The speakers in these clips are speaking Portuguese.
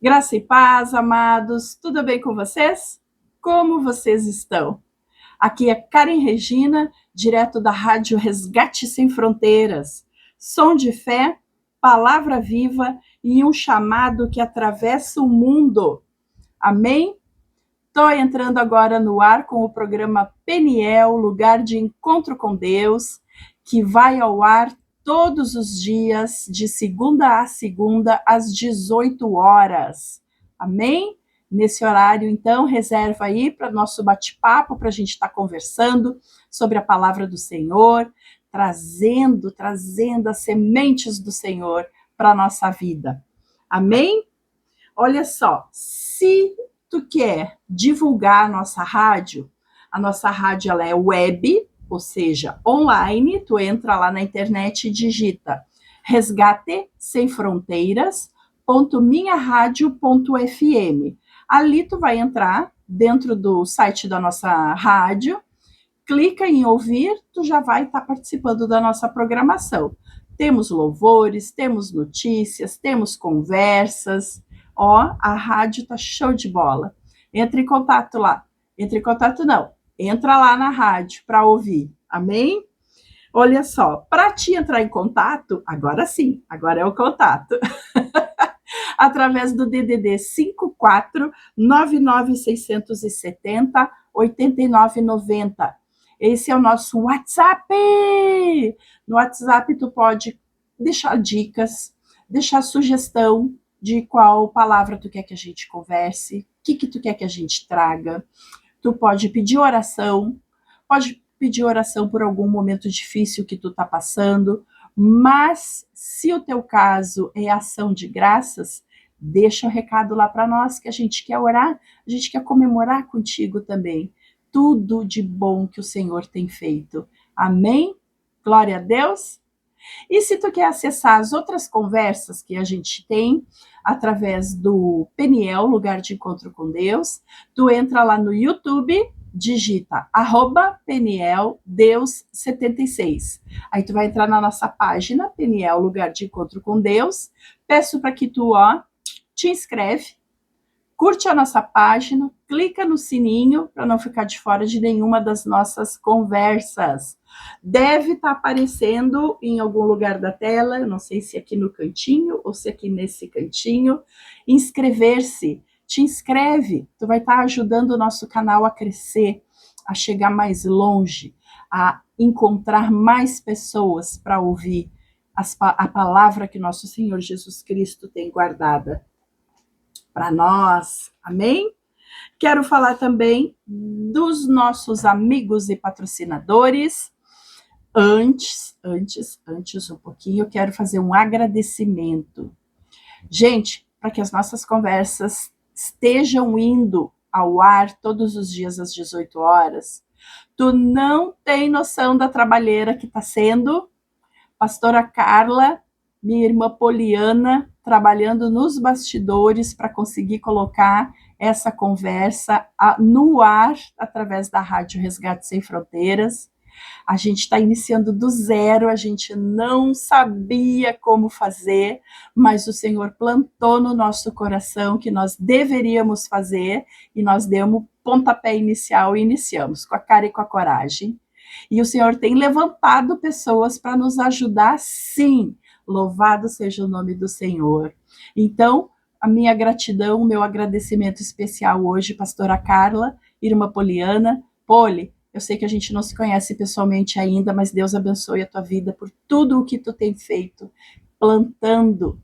Graça e paz, amados, tudo bem com vocês? Como vocês estão? Aqui é Karen Regina, direto da Rádio Resgate Sem Fronteiras. Som de fé, palavra viva e um chamado que atravessa o mundo. Amém? Estou entrando agora no ar com o programa Peniel, Lugar de Encontro com Deus, que vai ao ar todos os dias, de segunda a segunda, às 18 horas. Amém? Nesse horário, então, reserva aí para o nosso bate-papo, para a gente estar conversando sobre a palavra do Senhor, trazendo as sementes do Senhor para a nossa vida. Amém? Olha só, se tu quer divulgar a nossa rádio ela é web, ou seja, online, tu entra lá na internet e digita resgate sem fronteiras.minharadio.fm. Ali tu vai entrar dentro do site da nossa rádio, clica em ouvir, tu já vai estar participando da nossa programação. Temos louvores, temos notícias, temos conversas. Ó, a rádio tá show de bola. Entre em contato lá. Entre em contato não. Entra lá na rádio para ouvir. Amém? Olha só, para te entrar em contato, agora sim, agora é o contato. Através do DDD 54 99670 8990. Esse é o nosso WhatsApp. No WhatsApp tu pode deixar dicas, deixar sugestão de qual palavra tu quer que a gente converse, o que tu quer que a gente traga. Tu pode pedir oração, pode pedir oração por algum momento difícil que tu tá passando, mas se o teu caso é ação de graças, deixa o recado lá para nós que a gente quer orar, a gente quer comemorar contigo também. Tudo de bom que o Senhor tem feito. Amém? Glória a Deus. E se tu quer acessar as outras conversas que a gente tem através do Peniel, Lugar de Encontro com Deus, tu entra lá no YouTube, digita @Peniel Deus 76. Aí tu vai entrar na nossa página, Peniel, Lugar de Encontro com Deus. Peço para que tu, te inscreve, curte a nossa página, clica no sininho para não ficar de fora de nenhuma das nossas conversas. Deve estar aparecendo em algum lugar da tela, eu não sei se aqui no cantinho ou se aqui nesse cantinho, inscrever-se. Te inscreve, tu vai estar ajudando o nosso canal a crescer, a chegar mais longe, a encontrar mais pessoas para ouvir a palavra que nosso Senhor Jesus Cristo tem guardada para nós. Amém? Quero falar também dos nossos amigos e patrocinadores. Antes um pouquinho, eu quero fazer um agradecimento. Gente, para que as nossas conversas estejam indo ao ar todos os dias às 18 horas, tu não tem noção da trabalheira que está sendo. Pastora Carla, minha irmã Poliana, trabalhando nos bastidores para conseguir colocar essa conversa no ar através da Rádio Resgate Sem Fronteiras. A gente está iniciando do zero, a gente não sabia como fazer, mas o Senhor plantou no nosso coração que nós deveríamos fazer e nós demos pontapé inicial e iniciamos com a cara e com a coragem. E o Senhor tem levantado pessoas para nos ajudar, sim. Louvado seja o nome do Senhor. Então, a minha gratidão, o meu agradecimento especial hoje, pastora Carla, irmã Poliana. Poli, eu sei que a gente não se conhece pessoalmente ainda, mas Deus abençoe a tua vida por tudo o que tu tem feito, plantando,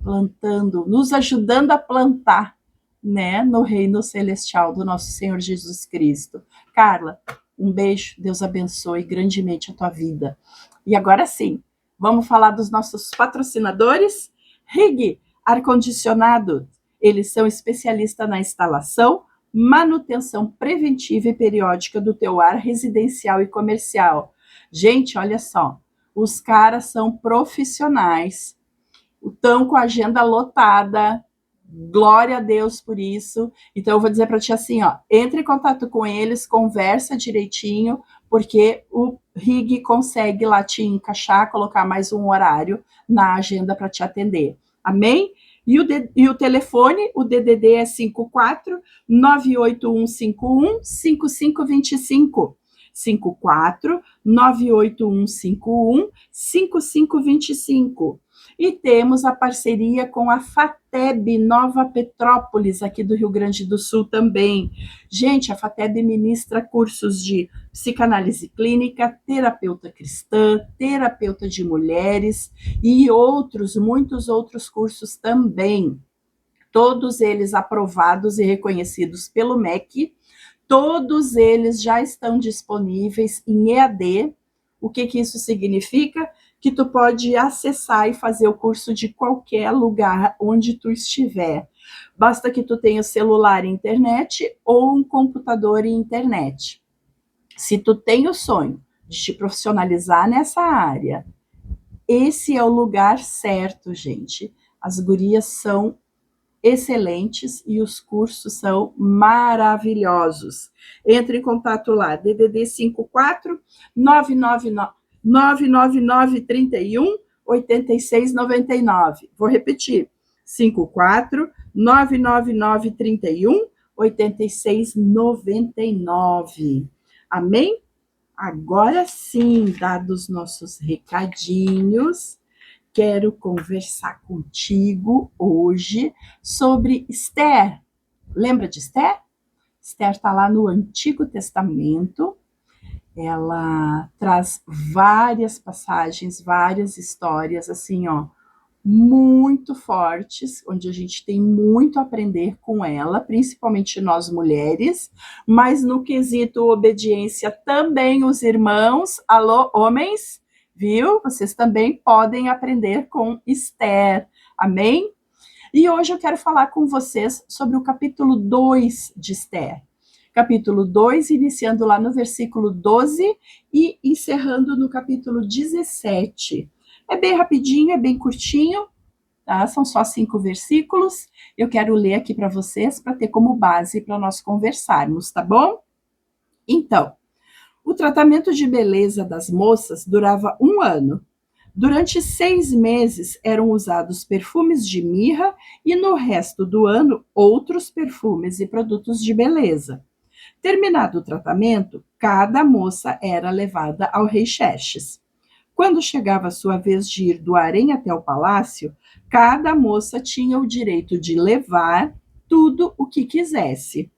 nos ajudando a plantar, né, no reino celestial do nosso Senhor Jesus Cristo. Carla, um beijo, Deus abençoe grandemente a tua vida. E agora sim, vamos falar dos nossos patrocinadores. Rig, ar-condicionado, eles são especialistas na instalação, manutenção preventiva e periódica do teu ar residencial e comercial. Gente, olha só, os caras são profissionais, estão com a agenda lotada, glória a Deus por isso. Então eu vou dizer para ti assim, entre em contato com eles, conversa direitinho, porque o Rig consegue lá te encaixar, colocar mais um horário na agenda para te atender. Amém? E o telefone, o DDD é 54 98151 5525. 54 98151 5525. E temos a parceria com a FATEB Nova Petrópolis, aqui do Rio Grande do Sul também. Gente, a FATEB ministra cursos de psicanálise clínica, terapeuta cristã, terapeuta de mulheres e outros, muitos outros cursos também. Todos eles aprovados e reconhecidos pelo MEC. Todos eles já estão disponíveis em EAD. O que isso significa? Que tu pode acessar e fazer o curso de qualquer lugar onde tu estiver. Basta que tu tenha celular e internet ou um computador e internet. Se tu tem o sonho de te profissionalizar nessa área, esse é o lugar certo, gente. As gurias são excelentes e os cursos são maravilhosos. Entre em contato lá, DDD 54 999 31 8699. Vou repetir, 54 999 31 8699. Amém? Agora sim, dados nossos recadinhos, quero conversar contigo hoje sobre Esther. Lembra de Esther? Esther está lá no Antigo Testamento. Ela traz várias passagens, várias histórias, assim, ó, muito fortes, onde a gente tem muito a aprender com ela, principalmente nós mulheres, mas no quesito obediência também os irmãos, alô, homens, viu? Vocês também podem aprender com Esther, amém? E hoje eu quero falar com vocês sobre o capítulo 2 de Esther. Capítulo 2, iniciando lá no versículo 12 e encerrando no capítulo 17. É bem rapidinho, é bem curtinho, tá? São só 5 versículos. Eu quero ler aqui para vocês para ter como base para nós conversarmos, tá bom? Então, o tratamento de beleza das moças durava 1 ano. Durante 6 meses eram usados perfumes de mirra e no resto do ano outros perfumes e produtos de beleza. Terminado o tratamento, cada moça era levada ao rei Xerxes. Quando chegava a sua vez de ir do harém até o palácio, cada moça tinha o direito de levar tudo o que quisesse.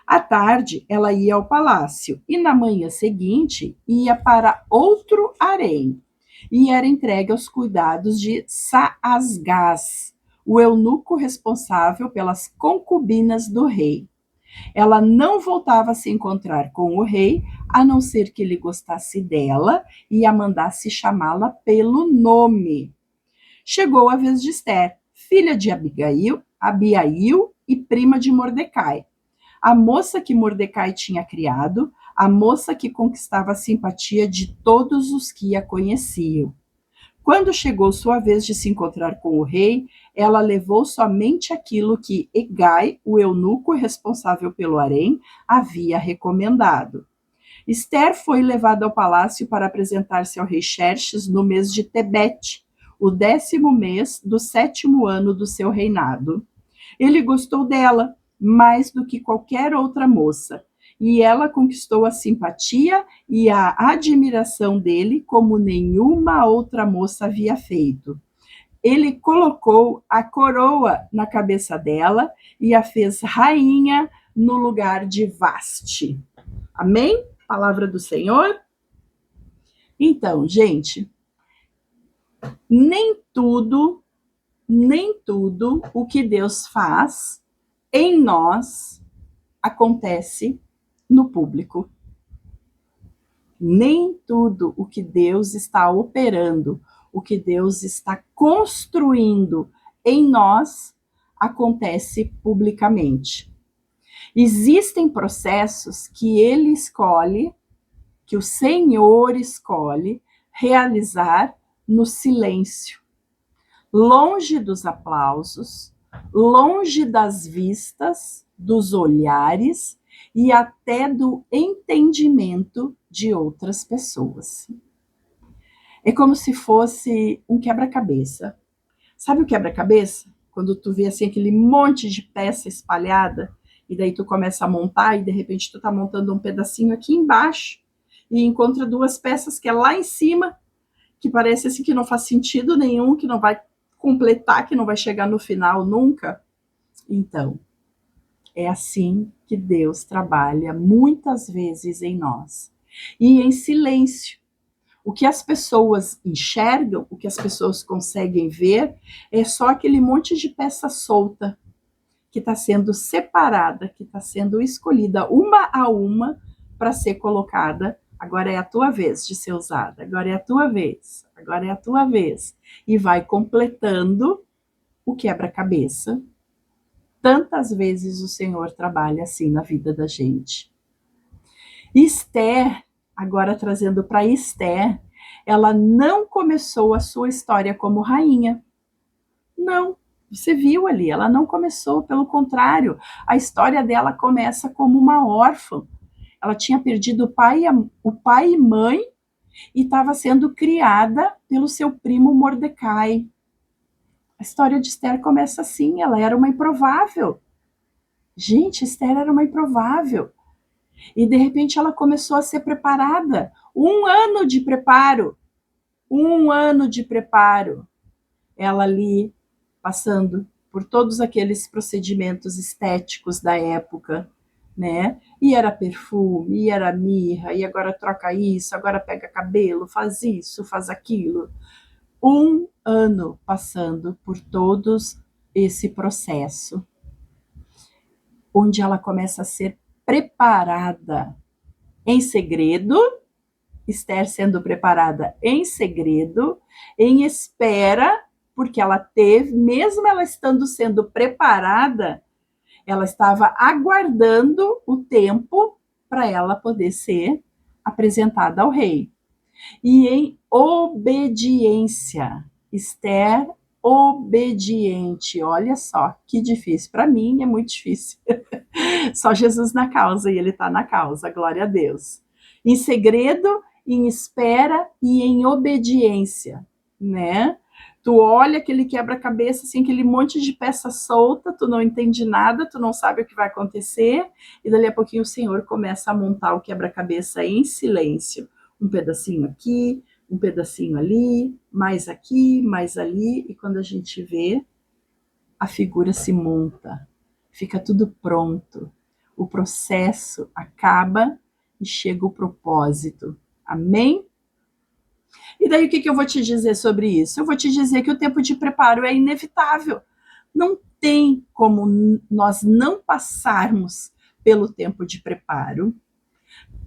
À tarde, ela ia ao palácio e na manhã seguinte ia para outro harém e era entregue aos cuidados de Saasgás, o eunuco responsável pelas concubinas do rei. Ela não voltava a se encontrar com o rei, a não ser que ele gostasse dela e a mandasse chamá-la pelo nome. Chegou a vez de Esther, filha de Abiail e prima de Mordecai. A moça que Mordecai tinha criado, a moça que conquistava a simpatia de todos os que a conheciam. Quando chegou sua vez de se encontrar com o rei, ela levou somente aquilo que Hegai, o eunuco responsável pelo harém, havia recomendado. Esther foi levada ao palácio para apresentar-se ao rei Xerxes no mês de Tebete, o 10º mês do 7º ano do seu reinado. Ele gostou dela mais do que qualquer outra moça, e ela conquistou a simpatia e a admiração dele como nenhuma outra moça havia feito. Ele colocou a coroa na cabeça dela e a fez rainha no lugar de Vaste. Amém? Palavra do Senhor? Então, gente, nem tudo o que Deus faz em nós acontece no público. Nem tudo o que Deus está operando, o que Deus está construindo em nós, acontece publicamente. Existem processos que Ele escolhe, que o Senhor escolhe realizar no silêncio, longe dos aplausos, longe das vistas, dos olhares e até do entendimento de outras pessoas. É como se fosse um quebra-cabeça. Sabe o quebra-cabeça? Quando tu vê assim aquele monte de peça espalhada, e daí tu começa a montar, e de repente tu tá montando um pedacinho aqui embaixo, e encontra duas peças que é lá em cima, que parece assim que não faz sentido nenhum, que não vai completar, que não vai chegar no final nunca. Então, é assim que Deus trabalha muitas vezes em nós. E em silêncio. O que as pessoas enxergam, o que as pessoas conseguem ver, é só aquele monte de peça solta que está sendo separada, que está sendo escolhida uma a uma para ser colocada. Agora é a tua vez de ser usada, agora é a tua vez, agora é a tua vez. E vai completando o quebra-cabeça. Tantas vezes o Senhor trabalha assim na vida da gente. Esther, agora trazendo para Esther, ela não começou a sua história como rainha. Não, você viu ali, ela não começou, pelo contrário, a história dela começa como uma órfã. Ela tinha perdido o pai e mãe e estava sendo criada pelo seu primo Mordecai. A história de Esther começa assim, ela era uma improvável. Gente, Esther era uma improvável. E de repente ela começou a ser preparada. 1 ano de preparo. 1 ano de preparo. Ela ali passando por todos aqueles procedimentos estéticos da época, né? E era perfume, e era mirra, e agora troca isso, agora pega cabelo, faz isso, faz aquilo. 1 ano passando por todos esse processo, onde ela começa a ser preparada em segredo, Esther sendo preparada em segredo, em espera, porque ela teve, mesmo ela estando sendo preparada, ela estava aguardando o tempo para ela poder ser apresentada ao rei. E em obediência, Esther obediente, olha só, que difícil, para mim é muito difícil. Só Jesus na causa, e ele está na causa, glória a Deus. Em segredo, em espera e em obediência, né? Tu olha aquele quebra-cabeça, assim, aquele monte de peça solta, tu não entende nada, tu não sabe o que vai acontecer, e dali a pouquinho o Senhor começa a montar o quebra-cabeça em silêncio. Um pedacinho aqui, um pedacinho ali, mais aqui, mais ali, e quando a gente vê, a figura se monta, fica tudo pronto. O processo acaba e chega o propósito. Amém? E daí o que eu vou te dizer sobre isso? Eu vou te dizer que o tempo de preparo é inevitável. Não tem como nós não passarmos pelo tempo de preparo.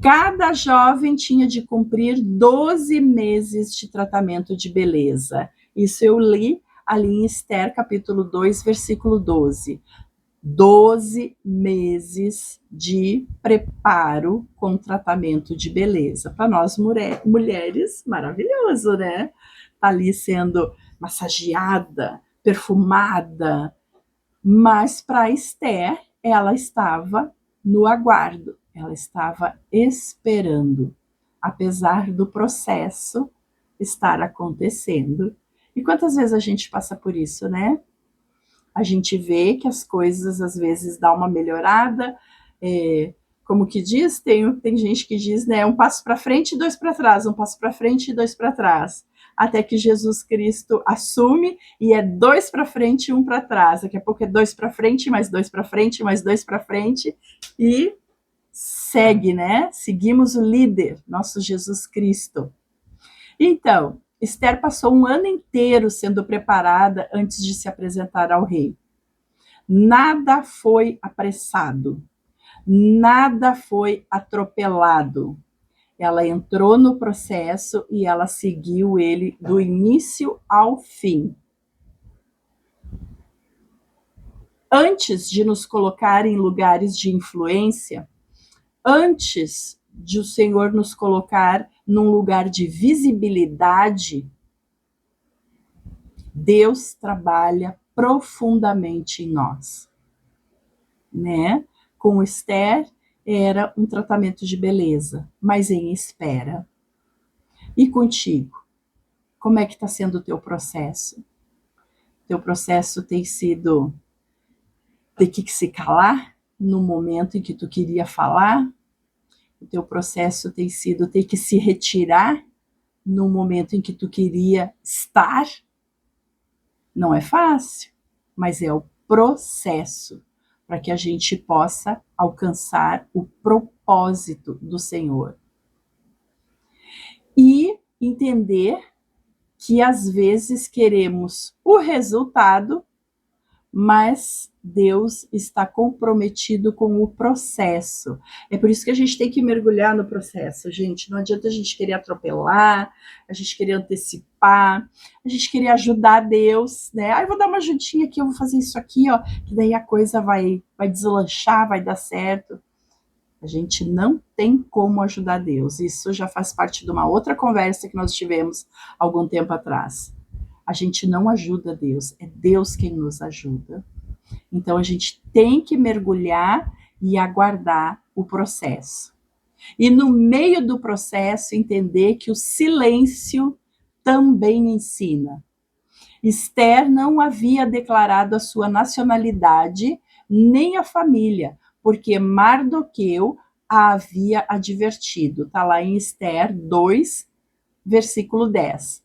Cada jovem tinha de cumprir 12 meses de tratamento de beleza. Isso eu li ali em Esther, capítulo 2, versículo 12. 12 meses de preparo com tratamento de beleza. Para nós mulheres, maravilhoso, né? Tá ali sendo massageada, perfumada. Mas para Esther, ela estava no aguardo, ela estava esperando, apesar do processo estar acontecendo. E quantas vezes a gente passa por isso, né? A gente vê que as coisas às vezes dão uma melhorada, como que diz? Tem gente que diz, né, um passo para frente e 2 para trás, um passo para frente e 2 para trás, até que Jesus Cristo assume e é 2 para frente e 1 para trás. Daqui a pouco é 2 para frente, mais 2 para frente, mais 2 para frente e segue, né? Seguimos o líder, nosso Jesus Cristo. Então, Esther passou 1 ano inteiro sendo preparada antes de se apresentar ao rei. Nada foi apressado, nada foi atropelado. Ela entrou no processo e ela seguiu ele do início ao fim. Antes de nos colocar em lugares de influência, antes de o Senhor nos colocar num lugar de visibilidade, Deus trabalha profundamente em nós, né? Com Esther era um tratamento de beleza, mas em espera. E contigo? Como é que está sendo o teu processo? teu processo tem sido ter que se calar no momento em que tu queria falar? O teu processo tem sido ter que se retirar no momento em que tu queria estar? Não é fácil, mas é o processo para que a gente possa alcançar o propósito do Senhor. E entender que às vezes queremos o resultado, mas Deus está comprometido com o processo. É por isso que a gente tem que mergulhar no processo, gente. Não adianta a gente querer atropelar, a gente querer antecipar, a gente querer ajudar Deus, né? Ah, eu vou dar uma ajudinha aqui, eu vou fazer isso aqui, ó, que daí a coisa vai deslanchar, vai dar certo. A gente não tem como ajudar Deus. Isso já faz parte de uma outra conversa que nós tivemos algum tempo atrás. A gente não ajuda Deus, é Deus quem nos ajuda. Então a gente tem que mergulhar e aguardar o processo. E no meio do processo entender que o silêncio também ensina. Esther não havia declarado a sua nacionalidade nem a família, porque Mardoqueu a havia advertido. Está lá em Esther 2, versículo 10.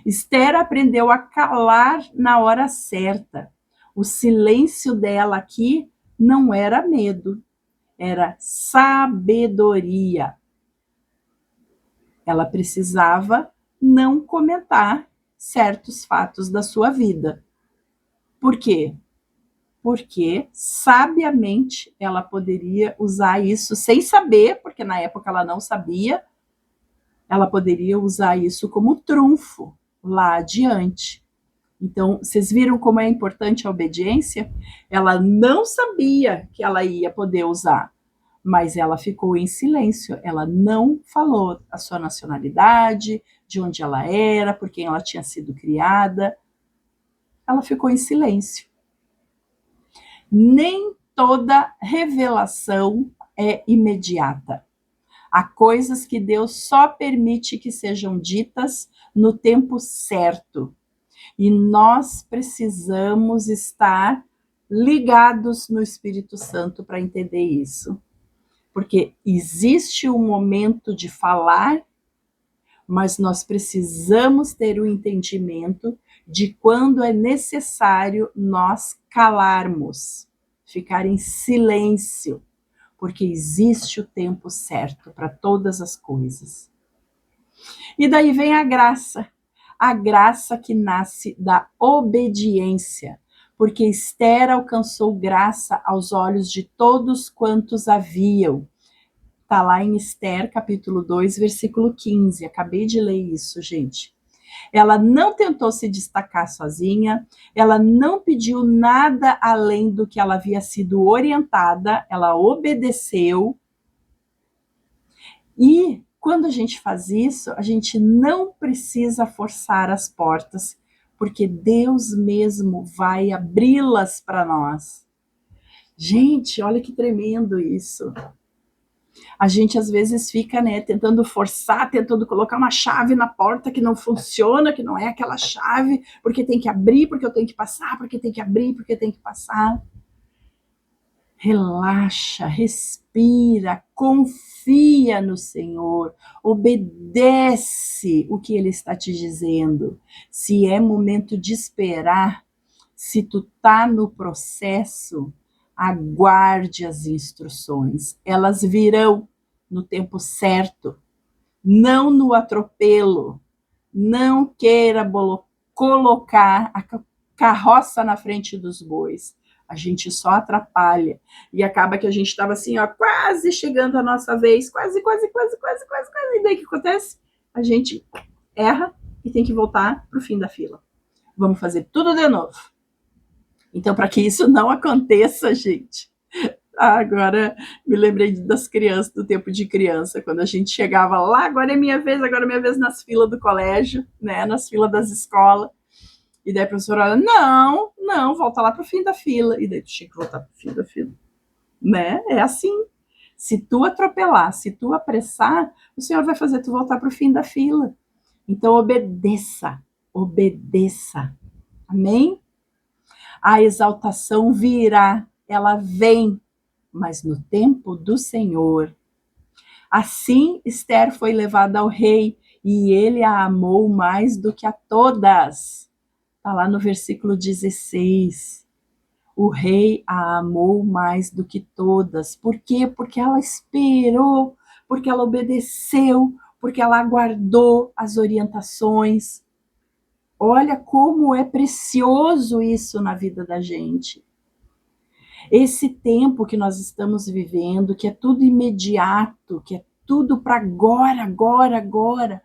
Esther aprendeu a calar na hora certa. O silêncio dela aqui não era medo, era sabedoria. Ela precisava não comentar certos fatos da sua vida. Por quê? Porque sabiamente ela poderia usar isso sem saber, porque na época ela não sabia, ela poderia usar isso como trunfo lá adiante. Então, vocês viram como é importante a obediência? Ela não sabia que ela ia poder usar, mas ela ficou em silêncio. Ela não falou a sua nacionalidade, de onde ela era, por quem ela tinha sido criada. Ela ficou em silêncio. Nem toda revelação é imediata. Há coisas que Deus só permite que sejam ditas no tempo certo. E nós precisamos estar ligados no Espírito Santo para entender isso. Porque existe um momento de falar, mas nós precisamos ter o entendimento de quando é necessário nós calarmos, ficar em silêncio, porque existe o tempo certo para todas as coisas. E daí vem a graça que nasce da obediência, porque Esther alcançou graça aos olhos de todos quantos haviam. Está lá em Esther, capítulo 2, versículo 15. Acabei de ler isso, gente. Ela não tentou se destacar sozinha, ela não pediu nada além do que ela havia sido orientada, ela obedeceu. E quando a gente faz isso, a gente não precisa forçar as portas, porque Deus mesmo vai abri-las para nós. Gente, olha que tremendo isso. A gente às vezes fica, né, tentando forçar, tentando colocar uma chave na porta que não funciona, que não é aquela chave, porque tem que abrir, porque eu tenho que passar, porque tem que abrir, porque tem que passar. Relaxa, respira, confia no Senhor, obedece o que Ele está te dizendo. Se é momento de esperar, se tu tá no processo, aguarde as instruções. Elas virão no tempo certo, não no atropelo. Não queira colocar a carroça na frente dos bois. A gente só atrapalha. E acaba que a gente estava assim, ó, quase chegando a nossa vez, quase. E daí o que acontece? A gente erra e tem que voltar para o fim da fila. Vamos fazer tudo de novo. Então, para que isso não aconteça, gente, agora me lembrei das crianças, do tempo de criança, quando a gente chegava lá, agora é minha vez nas filas do colégio, né, nas filas das escolas. E daí a professora olha, não, volta lá pro fim da fila. E daí tu tinha que voltar pro fim da fila. Né? É assim. Se tu atropelar, se tu apressar, o Senhor vai fazer tu voltar pro fim da fila. Então obedeça. Amém? A exaltação virá, ela vem, mas no tempo do Senhor. Assim, Esther foi levada ao rei e ele a amou mais do que a todas. Está lá no versículo 16. O rei a amou mais do que todas. Por quê? Porque ela esperou, porque ela obedeceu, porque ela aguardou as orientações. Olha como é precioso isso na vida da gente. Esse tempo que nós estamos vivendo, que é tudo imediato, que é tudo para agora, agora, agora.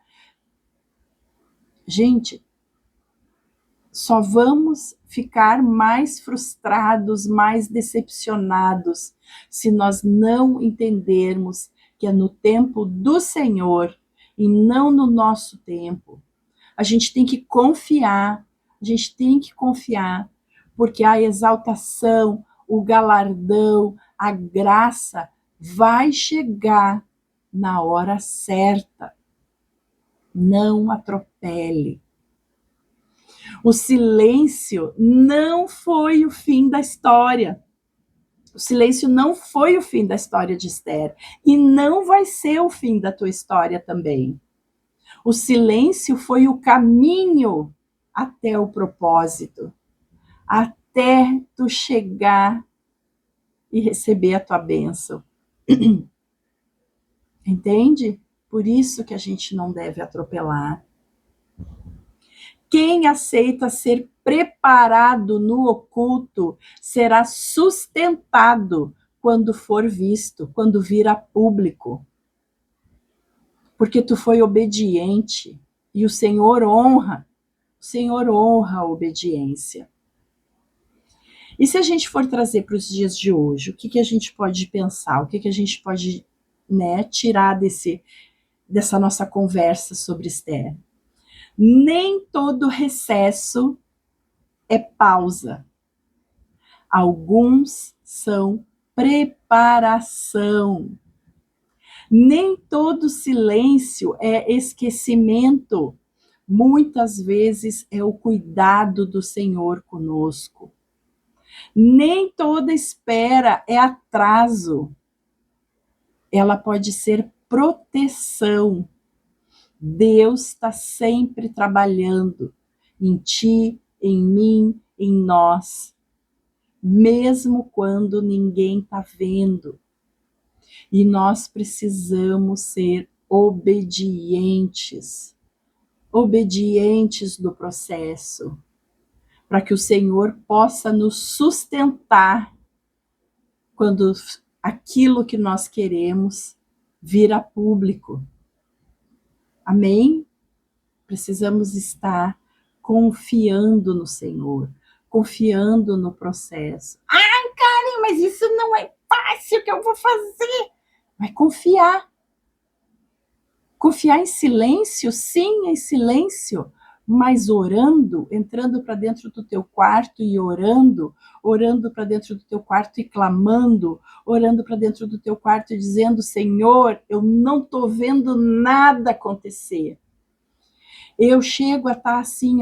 Gente, só vamos ficar mais frustrados, mais decepcionados, se nós não entendermos que é no tempo do Senhor e não no nosso tempo. A gente tem que confiar, porque a exaltação, o galardão, a graça vai chegar na hora certa. Não atropele. O silêncio não foi o fim da história. O silêncio não foi o fim da história de Esther. E não vai ser o fim da tua história também. O silêncio foi o caminho até o propósito. Até tu chegar e receber a tua bênção. Entende? Por isso que a gente não deve atropelar. Quem aceita ser preparado no oculto será sustentado quando for visto, quando vir a público. Porque tu foi obediente e o Senhor honra a obediência. E se a gente for trazer para os dias de hoje, o que a gente pode pensar? O que a gente pode, tirar dessa nossa conversa sobre Esther? Nem todo recesso é pausa. Alguns são preparação. Nem todo silêncio é esquecimento. Muitas vezes é o cuidado do Senhor conosco. Nem toda espera é atraso. Ela pode ser proteção. Deus está sempre trabalhando em ti, em mim, em nós, mesmo quando ninguém está vendo. E nós precisamos ser obedientes do processo, para que o Senhor possa nos sustentar quando aquilo que nós queremos vir a público. Amém? Precisamos estar confiando no Senhor, confiando no processo. Ai, Karen, mas isso não é fácil, o que eu vou fazer? Vai confiar. Confiar em silêncio, sim, em silêncio, mas orando, entrando para dentro do teu quarto e orando para dentro do teu quarto e clamando, orando para dentro do teu quarto e dizendo: Senhor, eu não estou vendo nada acontecer. Eu chego a estar assim,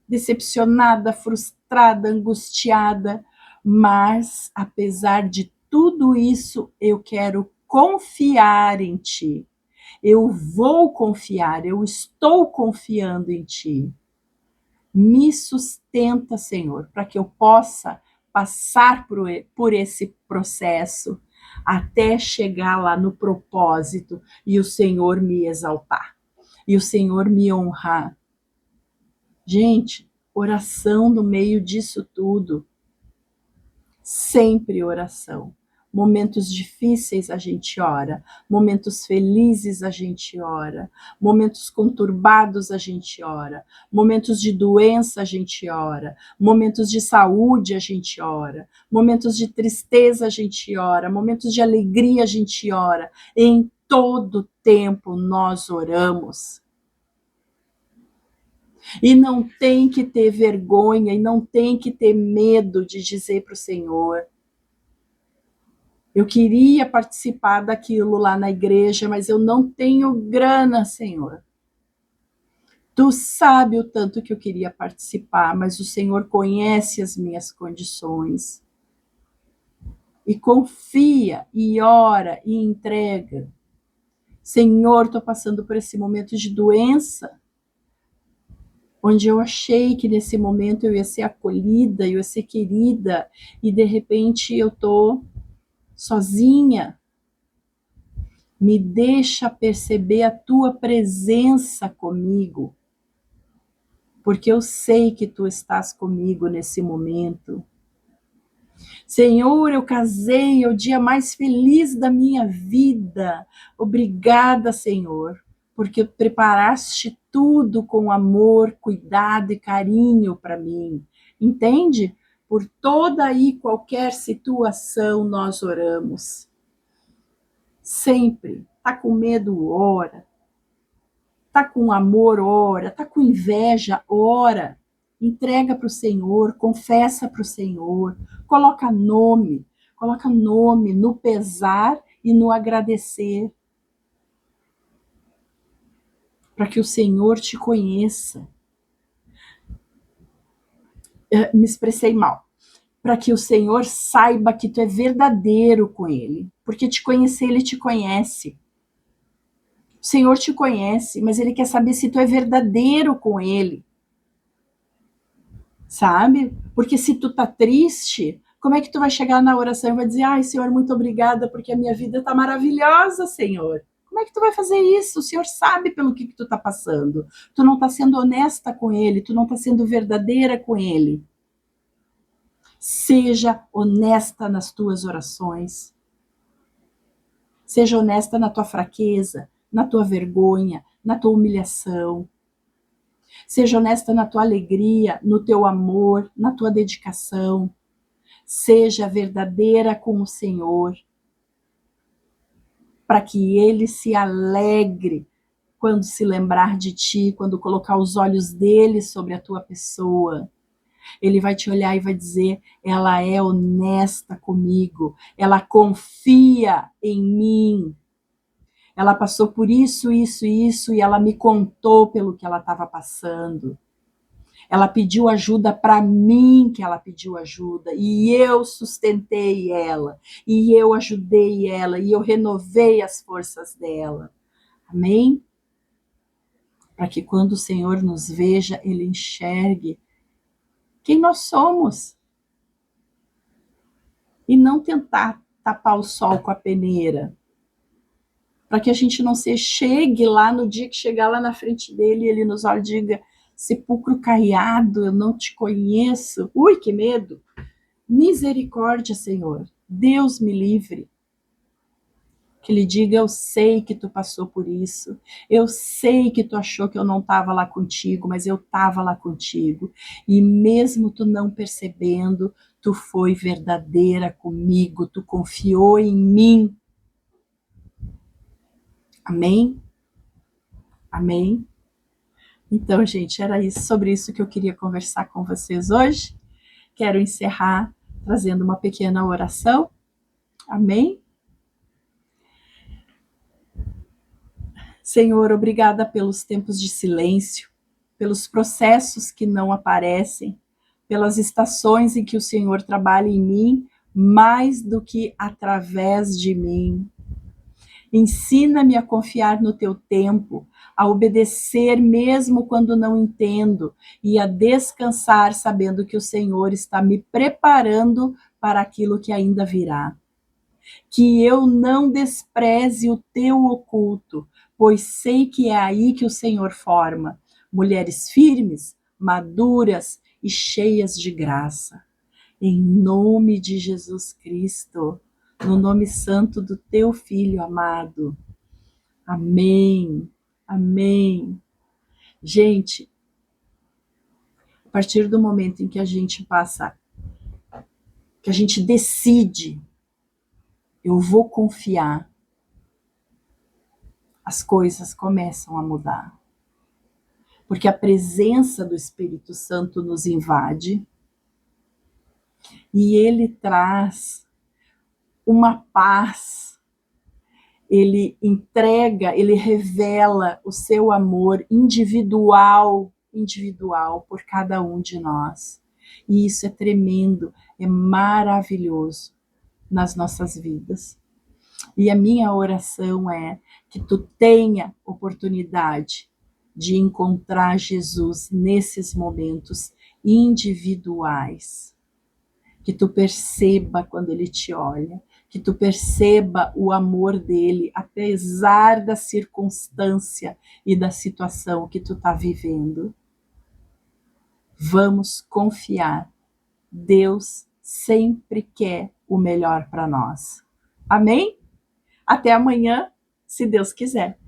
decepcionada, frustrada, angustiada, mas apesar de tudo isso, eu quero confiar em ti. Eu vou confiar, eu estou confiando em ti. Me sustenta, Senhor, para que eu possa passar por esse processo até chegar lá no propósito e o Senhor me exaltar, e o Senhor me honrar. Gente, oração no meio disso tudo. Sempre oração. Momentos difíceis a gente ora, momentos felizes a gente ora, momentos conturbados a gente ora, momentos de doença a gente ora, momentos de saúde a gente ora, momentos de tristeza a gente ora, momentos de alegria a gente ora. Em todo tempo nós oramos. E não tem que ter vergonha, e não tem que ter medo de dizer para o Senhor: eu queria participar daquilo lá na igreja, mas eu não tenho grana, Senhor. Tu sabe o tanto que eu queria participar, mas o Senhor conhece as minhas condições. E confia, e ora, e entrega. Senhor, estou passando por esse momento de doença, onde eu achei que nesse momento eu ia ser acolhida, eu ia ser querida, e de repente eu estou sozinha. Me deixa perceber a tua presença comigo, porque eu sei que tu estás comigo nesse momento. Senhor, eu casei, é o dia mais feliz da minha vida. Obrigada, Senhor, porque preparaste tudo com amor, cuidado e carinho para mim. Entende? Por toda e qualquer situação nós oramos. Sempre. Tá com medo, ora. Tá com amor, ora. Tá com inveja, ora. Entrega para o Senhor, confessa para o Senhor, coloca nome no pesar e no agradecer, para que o Senhor te conheça. Me expressei mal. Para que o Senhor saiba que tu é verdadeiro com Ele, porque te conhecer, Ele te conhece. O Senhor te conhece, mas Ele quer saber se tu é verdadeiro com Ele. Sabe? Porque se tu tá triste, como é que tu vai chegar na oração e vai dizer, ai, Senhor, muito obrigada, porque a minha vida tá maravilhosa, Senhor. Como é que tu vai fazer isso? O Senhor sabe pelo que tu tá passando. Tu não tá sendo honesta com Ele, tu não tá sendo verdadeira com Ele. Seja honesta nas tuas orações. Seja honesta na tua fraqueza, na tua vergonha, na tua humilhação. Seja honesta na tua alegria, no teu amor, na tua dedicação. Seja verdadeira com o Senhor, para que Ele se alegre quando se lembrar de ti, quando colocar os olhos dele sobre a tua pessoa. Ele vai te olhar e vai dizer, ela é honesta comigo, ela confia em mim, ela passou por isso, isso, isso, e ela me contou pelo que ela estava passando. Ela pediu ajuda para mim, que ela pediu ajuda, e eu sustentei ela, e eu ajudei ela, e eu renovei as forças dela. Amém? Para que quando o Senhor nos veja, Ele enxergue quem nós somos. E não tentar tapar o sol com a peneira. Para que a gente não se chegue lá no dia que chegar lá na frente dele e ele nos olhe e diga, sepulcro caiado, eu não te conheço. Ui, que medo! Misericórdia, Senhor. Deus me livre. Que ele diga, eu sei que tu passou por isso. Eu sei que tu achou que eu não estava lá contigo, mas eu estava lá contigo. E mesmo tu não percebendo, tu foi verdadeira comigo, tu confiou em mim. Amém? Amém? Então, gente, era isso, sobre isso que eu queria conversar com vocês hoje. Quero encerrar trazendo uma pequena oração. Amém? Senhor, obrigada pelos tempos de silêncio, pelos processos que não aparecem, pelas estações em que o Senhor trabalha em mim mais do que através de mim. Ensina-me a confiar no teu tempo, a obedecer mesmo quando não entendo e a descansar sabendo que o Senhor está me preparando para aquilo que ainda virá. Que eu não despreze o teu oculto, pois sei que é aí que o Senhor forma mulheres firmes, maduras e cheias de graça. Em nome de Jesus Cristo, no nome santo do teu Filho amado. Amém. Amém. Gente, a partir do momento em que a gente passa, que a gente decide, eu vou confiar, as coisas começam a mudar. Porque a presença do Espírito Santo nos invade e ele traz uma paz Ele entrega, ele revela o seu amor individual por cada um de nós. E isso é tremendo, é maravilhoso nas nossas vidas. E a minha oração é que tu tenha oportunidade de encontrar Jesus nesses momentos individuais. Que tu perceba quando ele te olha, que tu perceba o amor dele, apesar da circunstância e da situação que tu está vivendo. Vamos confiar. Deus sempre quer o melhor para nós. Amém? Até amanhã, se Deus quiser.